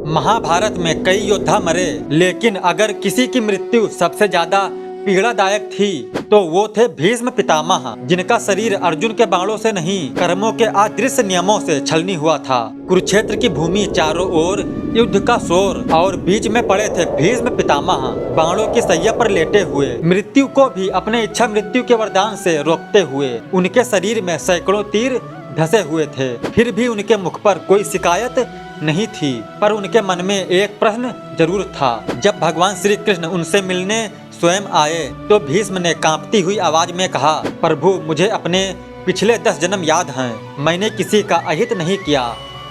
महाभारत में कई योद्धा मरे, लेकिन अगर किसी की मृत्यु सबसे ज्यादा पीड़ादायक थी तो वो थे भीष्म पितामह, जिनका शरीर अर्जुन के बाणों से नहीं कर्मों के अदृश्य नियमों से छलनी हुआ था। कुरुक्षेत्र की भूमि चारों ओर युद्ध का शोर और बीच में पड़े थे भीष्म पितामह, बाणों की सैया पर लेटे हुए, मृत्यु को भी अपने इच्छा मृत्यु के वरदान से रोकते हुए। उनके शरीर में सैकड़ों तीर धसे हुए थे, फिर भी उनके मुख पर कोई शिकायत नहीं थी। पर उनके मन में एक प्रश्न जरूर था। जब भगवान श्री कृष्ण उनसे मिलने स्वयं आए तो भीष्म ने कांपती हुई आवाज में कहा, प्रभु मुझे अपने पिछले 10 जन्म याद हैं। मैंने किसी का अहित नहीं किया,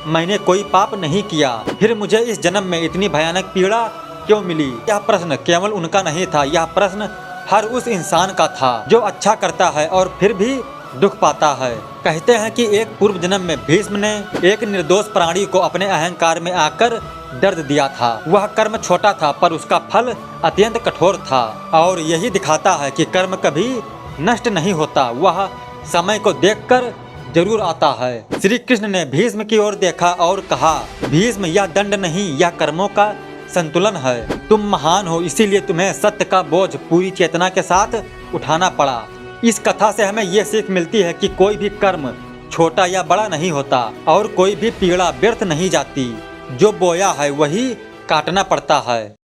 मैंने कोई पाप नहीं किया, फिर मुझे इस जन्म में इतनी भयानक पीड़ा क्यों मिली? यह प्रश्न केवल उनका नहीं था, यह प्रश्न हर उस इंसान का था जो अच्छा करता है और फिर भी दुख पाता है। कहते हैं कि एक पूर्व जन्म में भीष्म ने एक निर्दोष प्राणी को अपने अहंकार में आकर दर्द दिया था। वह कर्म छोटा था पर उसका फल अत्यंत कठोर था, और यही दिखाता है कि कर्म कभी नष्ट नहीं होता, वह समय को देखकर जरूर आता है। श्री कृष्ण ने भीष्म की ओर देखा और कहा, भीष्म यह दंड नहीं, यह कर्मों का संतुलन है। तुम महान हो, इसीलिए तुम्हें सत्य का बोझ पूरी चेतना के साथ उठाना पड़ा। इस कथा से हमें ये सीख मिलती है कि कोई भी कर्म छोटा या बड़ा नहीं होता और कोई भी पीड़ा व्यर्थ नहीं जाती। जो बोया है वही काटना पड़ता है।